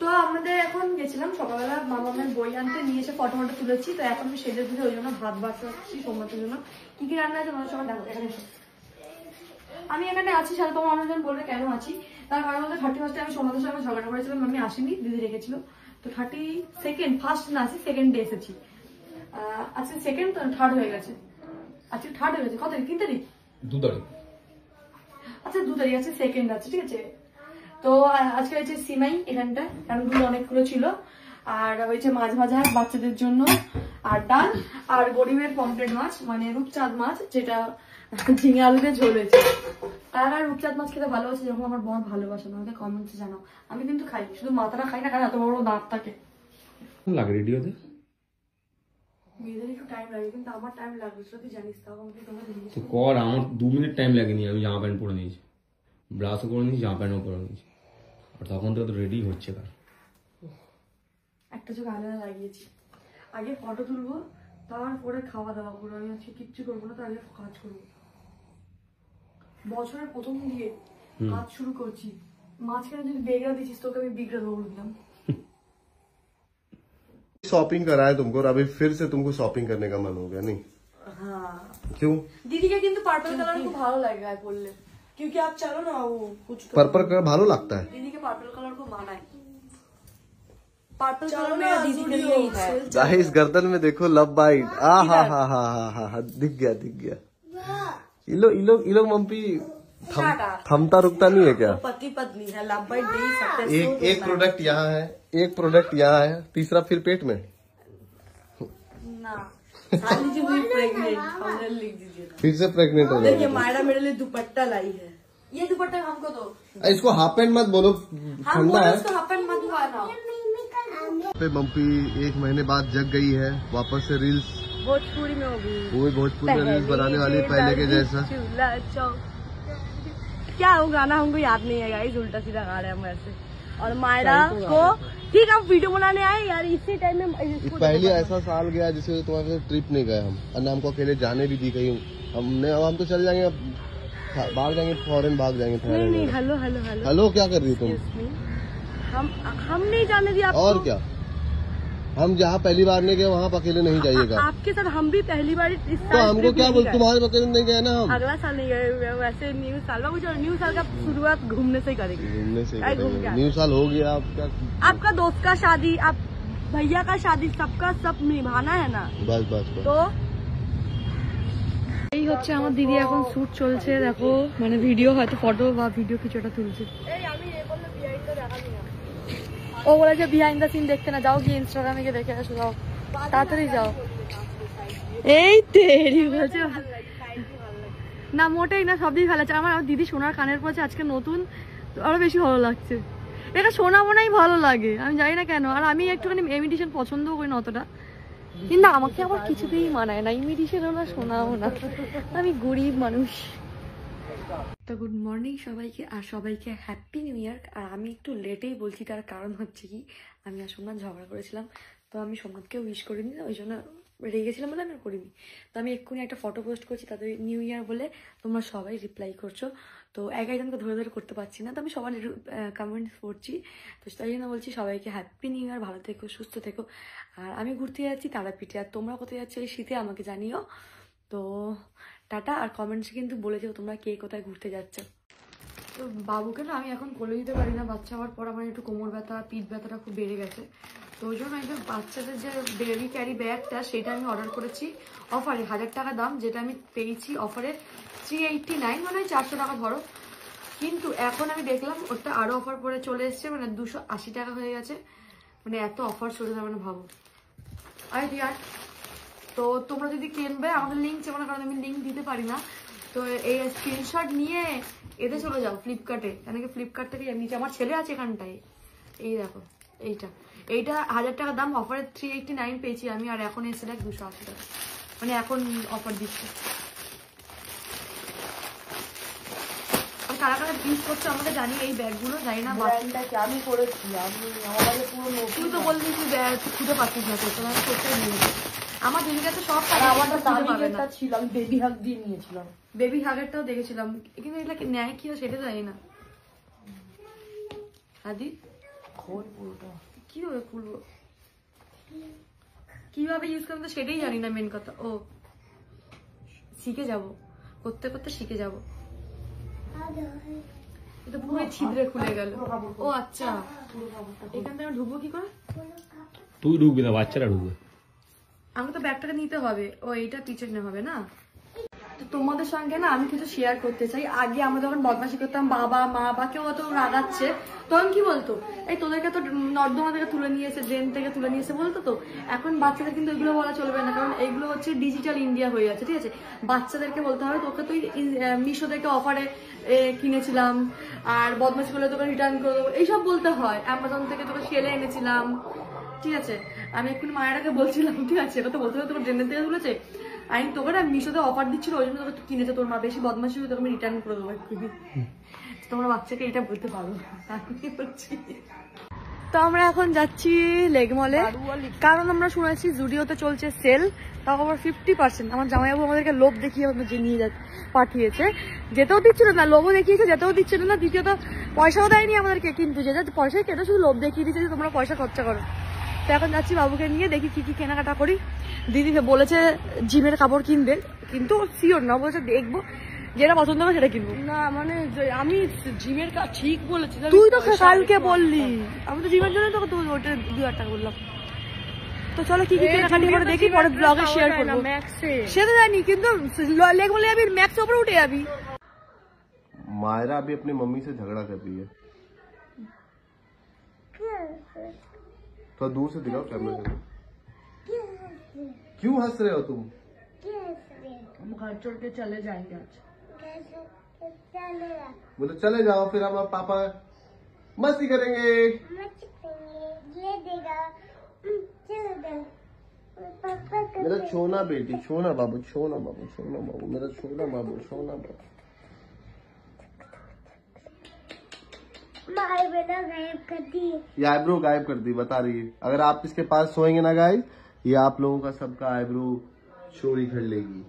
তো আমাদের এখন গেছিলাম সকালবেলা মামামের বই আনতে, নিয়ে এসে ফটো ফটো তুলেছি। তো এখন আমি সেজে ধুলে ওই জন্য ভাত বাড়ছি সোমবারের জন্য। কি কি রান্না আছে তোমার সবাই দেখো এখানে। আমি এখানে আছি সাথে, তোমার অনেকজন বলবে কেন আছি, তার কারণ হচ্ছে 31 আমি সোমবারের সঙ্গে ঝগড়া করেছিলাম, আমি আসিনি, দিদি রেখেছিল। তো 32nd ফার্স্ট না আছে সেকেন্ড ডে এসেছি। আজকে সেকেন্ড তো থার্ড হয়ে গেছে, আজকে থার্ড হয়ে গেছে। কত তারিখ? 3 তারিখ, 2 তারিখ। আচ্ছা 2 তারিখ আছে, সেকেন্ড আছে, ঠিক আছে। তো আজকে হয়েছে সিমাই এখানটা, কারণ দুধ অনেকগুলো ছিল। আর হয়েছে মাছ ভাজা বাচ্চাদের জন্য, আর ডাল, আর গরিবের পমফ্রেট মাছ মানে রূপচাঁদ মাছ, যেটা ঝিঙে আলুতে ঝোল হয়েছে। আর রূপচাঁদ মাছ খেতে ভালোবাসে, যখন আমার বড় ভালোবাসে না, আমাকে কমেন্টে জানাও। আমি কিন্তু খাই, শুধু মাথাটা খাই না, কারণ এত বড় দাঁত থাকে। লাগে রেডি হতে? মেয়েদের একটু টাইম লাগে, কিন্তু আমার টাইম লাগবে, তুই জানিস। তাও আমাকে তোমরা জিনিস তো কর, আমার 2 মিনিট টাইম লাগেনি, আমি জামা প্যান্ট পরে নিয়েছি, ব্রাশও করে নিয়েছি, জামা প্যান্টও পরে নিয়েছি, আর তখন তো রেডি হচ্ছে। তার একটা চোখ আলাদা লাগিয়েছি, আগে ফটো তুলবো, তারপরে খাওয়া দাওয়া করবো। আমি আজকে কিচ্ছু করবো না, তো আগে কাজ করবো। বছরের প্রথম দিয়ে কাজ শুরু করছি, মাঝখানে যদি বেগড়া দিচ্ছিস তোকে আমি বিগড়া দেবো বললাম। शॉपिंग कराया तुमको और अभी फिर से तुमको शॉपिंग करने का मन हो गया नहीं? हाँ। क्यों? दीदी के किंतु पर्पल कलर को भालो लगेगा बोलले, क्योंकि आप चलो ना वो कुछ पर्पल कलर भालो लगता है। दीदी के पर्पल कलर को माना है। पर्पल कलर मेरा दीदी के लिए ही है। गाइस गर्दन में देखो लव बाइट, आ हा हा हा हा हा, दिख गया दिख गया। ये लोग मम्मी थमता रुकता नहीं है क्या? पति पत्नी है, लव बाइट दे ही सकते हैं। एक प्रोडक्ट यहाँ है, एक प्रोडक्ट यहाँ है, तीसरा फिर पेट में ना। साली जी हुई प्रेग्नेंट, हमने लिख दीजिए। फिर से प्रेग्नेंट हो देखिए मायरा मेरे लिए दुपट्टा लाई है, ये दुपट्टा हमको दो। इसको हाफ पैंट मत बोलो, ठंडा है। इसको हाफ पैंट मत दिखाना। पे मम्मी 1 महीने बाद जग गई है, वापस से रील्स भोजपुरी में होगी, वो भोजपुरी में रील्स बनाने वाली है पहले के जैसा। क्या वो गाना हमको याद नहीं है गाइस, उल्टा सीधा गा रहे हैं हम ऐसे। और मायरा को ठीक है, हम वीडियो बनाने आए यार, इसी टाइम में पहले ऐसा साल गया जिससे तुम्हारे साथ ट्रिप नहीं गए हम, और हमको अकेले जाने भी दी कहीं हमने। अब हम तो चल जाएंगे, भाग जाएंगे फॉरेन, भाग जाएंगे थाईलैंड। नहीं, हेलो हेलो हेलो हेलो, क्या कर रही हो तुम? हम नहीं जाने दिया आपको। और क्या, हम जहाँ पहली बार नहीं गए वहाँ अकेले नहीं जाइएगा। आपके साथ हम भी पहली बार इस तो हमको क्या बोल, तुम्हारे अकेले नहीं गए ना हम। अगला साल नहीं गए, वैसे न्यू साल में कुछ, न्यू साल का शुरुआत घूमने से ही करेंगे। घूमने से न्यू साल हो गया, आप क्या, आपका दोस्त का शादी, आप भैया का शादी, सबका सब निभाना है ना। बस बस बस। তো এই হচ্ছে আমার দিদি, এখন শুট চলছে দেখো, মানে ভিডিও হয়তো ফটো বা ভিডিও কিছু একটা তুলছে। ও বলেছে বিহাইন্ড দ্য সিন দেখতে না, যাও গিয়ে ইনস্টাগ্রামে গিয়ে দেখে আসো, যাও তাড়াতাড়ি যাও। এই তেরি বলছে না, মোটেই না, সব দিকে ভালো লাগছে। আমার দিদি সোনার কানের পড়েছে আজকে নতুন, আরো বেশি ভালো লাগছে। এটা শোনাবো নাই ভালো লাগে, আমি জানি না কেন। আর আমি একটুখানি ইমিটেশন পছন্দও করি না অতটা, কিন্তু আমাকে আবার কিছুতেই মানায় না, ইমিটেশনও না শোনাও না, আমি গরিব মানুষ। তো গুড মর্নিং সবাইকে, আর সবাইকে হ্যাপি নিউ ইয়ার। আর আমি একটু লেটেই বলছি, তার কারণ হচ্ছে কি, আমি আর সোমনাথ ঝগড়া করেছিলাম, তো আমি সোমনাথকে উইশ করিনি, ওই জন্য রেগেছিলাম বলে আমি করিনি। তো আমি এক্ষুনি একটা ফটো পোস্ট করছি তাদের নিউ ইয়ার বলে, তোমরা সবাই রিপ্লাই করছো। তো একজনকে ধরে ধরে করতে পারছি না, তো আমি সবার কমেন্ট পড়ছি। তো তাই জন্য বলছি সবাইকে হ্যাপি নিউ ইয়ার, ভালো থেকো, সুস্থ থেকো। আর আমি ঘুরতে যাচ্ছি তারাপীঠে, আর তোমরা কোথায় যাচ্ছ এই শীতে আমাকে জানিও। তো টাটা, আর কমেন্টসে কিন্তু বলে যাও তোমরা কে কোথায় ঘুরতে যাচ্ছ। তো বাবুকে না আমি এখন কোলে দিতে পারি না, বাচ্চা হওয়ার পর আমার একটু কোমর ব্যথা, পিঠ ব্যথাটা খুব বেড়ে গেছে। তো ওই জন্য একদম বাচ্চাদের যে বেবি ক্যারি ব্যাগটা, সেটা আমি অর্ডার করেছি অফারে, 1000 টাকা দাম, যেটা আমি পেয়েছি অফারে 389, মানে 400 টাকা ধরো। কিন্তু এখন আমি দেখলাম ওটা আরো অফার পরে চলে এসছে, মানে 280 টাকা হয়ে গেছে। মানে এত অফার চলে যাবে না ভাবো। আরে ডিয়ার, তো তোমরা যদি কিনবে আমাদের লিঙ্ক চেপো না, কারণ আমি লিঙ্ক দিতে পারি না। তো এই স্ক্রিনশট নিয়ে এতে চলে যাও ফ্লিপকার্টে, কেন কি ফ্লিপকার্ট থেকে নিচে আমার ছেলে আছে এখানটায়, এই দেখো এইটা 1000 টাকা দাম, অফারে 389 পেয়েছি আমি, আর এখন এসে দেখ 280 টাকা, মানে এখন অফার দিচ্ছে। আর কারা কারা ইউজ করছো আমাকে জানি এই ব্যাগগুলো, জানি না আমি করেছি, তুই তো বললি তুই খুঁজে পাচ্ছিস না, করতে আমি কোথায় নিয়েছি। আমার দিদির কাছে সব ছিল, আমি বেবি হাগ দিয়ে নিয়েছিলাম, বেবি হাগেরটাও দেখেছিলাম, কিন্তু এটা নেয় কি সেটা জানি না। আদি খোল পুরোটা। কিভাবে খুলবো, কিভাবে ইউজ করবো সেটাই জানি না মেন কথা। ও শিখে যাব, করতে করতে শিখে যাব। এটা পুরো ছিদ্রে খুলে গেল। ও আচ্ছা, এখান থেকে ঢুকবো কি করে? তুই ঢুকবি না, বাচ্চারা ঢুকবে। আমাকে তো ব্যাগটাকে নিতে হবে। ও এইটা পিছনে হবে না। তো তোমাদের সঙ্গে না আমি কিছু শেয়ার করতে চাই। আগে আমরা যখন বদমাশি করতাম, বাবা মা বা কেউ অত রাগাচ্ছে, তখন কি বলতো, এই তোদেরকে তো নর্দমা থেকে তুলে নিয়েছে, ড্রেন থেকে তুলে নিয়েছে বলতো। তো এখন বাচ্চাদের কিন্তু এগুলো বলা চলবে না, কারণ এগুলো হচ্ছে ডিজিটাল ইন্ডিয়া হয়ে যাচ্ছে, ঠিক আছে। বাচ্চাদেরকে বলতে হবে তোকে তুই মিশো থেকে অফারে কিনেছিলাম, আর বদমাশি করলে তোকে রিটার্ন করে দেবো, এইসব বলতে হয়। অ্যামাজন থেকে তোকে সেলে এনেছিলাম, ঠিক আছে। আমি এখন মায়েরাকে বলছিলাম, ঠিক আছে, এটা তো বলতে হবে তোকে ড্রেনের থেকে তুলেছে, আমি তোকে না মিশোতে অফার দিচ্ছিল, ওই জন্য তোকে কিনেছে তোর মা, বেশি বদমাশি হয়ে তোকে আমি রিটার্ন করে দেবো এক্ষুনি। তোমরা বাচ্চাকে এটা বলতে পারো। তো আমরা এখন যাচ্ছি লেগ মলে, কারণ আমরা শুনেছি জুডিওতে চলছে সেল, তাও আবার 50%। আমার জামাইবাবু আমাদেরকে লোভ দেখিয়ে নিয়ে পাঠিয়েছে, যেতেও দিচ্ছিল না, লোভও দেখিয়েছে, যেতেও দিচ্ছিল না, দ্বিতীয়ত পয়সাও দেয়নি আমাদেরকে, কিন্তু যে পয়সায় কেটে শুধু লোভ দেখিয়ে দিচ্ছে যে তোমরা পয়সা খরচা করো। তো এখন যাচ্ছি বাবুকে নিয়ে, দেখি কি কি কেনাকাটা করি। দিদিকে বলেছে জিমের কাপড় কিনবে, কিন্তু সিওর না, বলেছে দেখবো, যেটা পছন্দ হবে সেটা কিনবো। না মানে আমি জিমের কাজ ঠিক বলেছি, তুই তো কালকে বললি, আমি তো জিমের জন্য তোকে ওটা 2000 টাকা বললাম। তো চলো কি কি কেনাকাটি করে দেখি, পরে ব্লগে শেয়ার করবো। সেটা জানি, কিন্তু লেগ বলে যাবি, ম্যাক্স উপরে উঠে যাবি। मायरा अभी अपनी मम्मी से झगड़ा कर रही है। तो दूर से दिखाओ कैमरे से। क्यों हंस रहे हो तुम? हम घर छोड़ के चले जाएंगे आज। बोले चले जाओ, फिर हम पापा मस्ती करेंगे। मेरा छोना बेटी, छोना बाबू, छोना बाबू, छोना बाबू, मेरा छोना बाबू, छोना बाबू। गायब कर दी, ये आईब्रो गायब कर दी, बता रही है। अगर आप इसके पास सोएंगे ना गाइस, ये आप लोगों का सबका आईब्रो चोरी कर लेगी।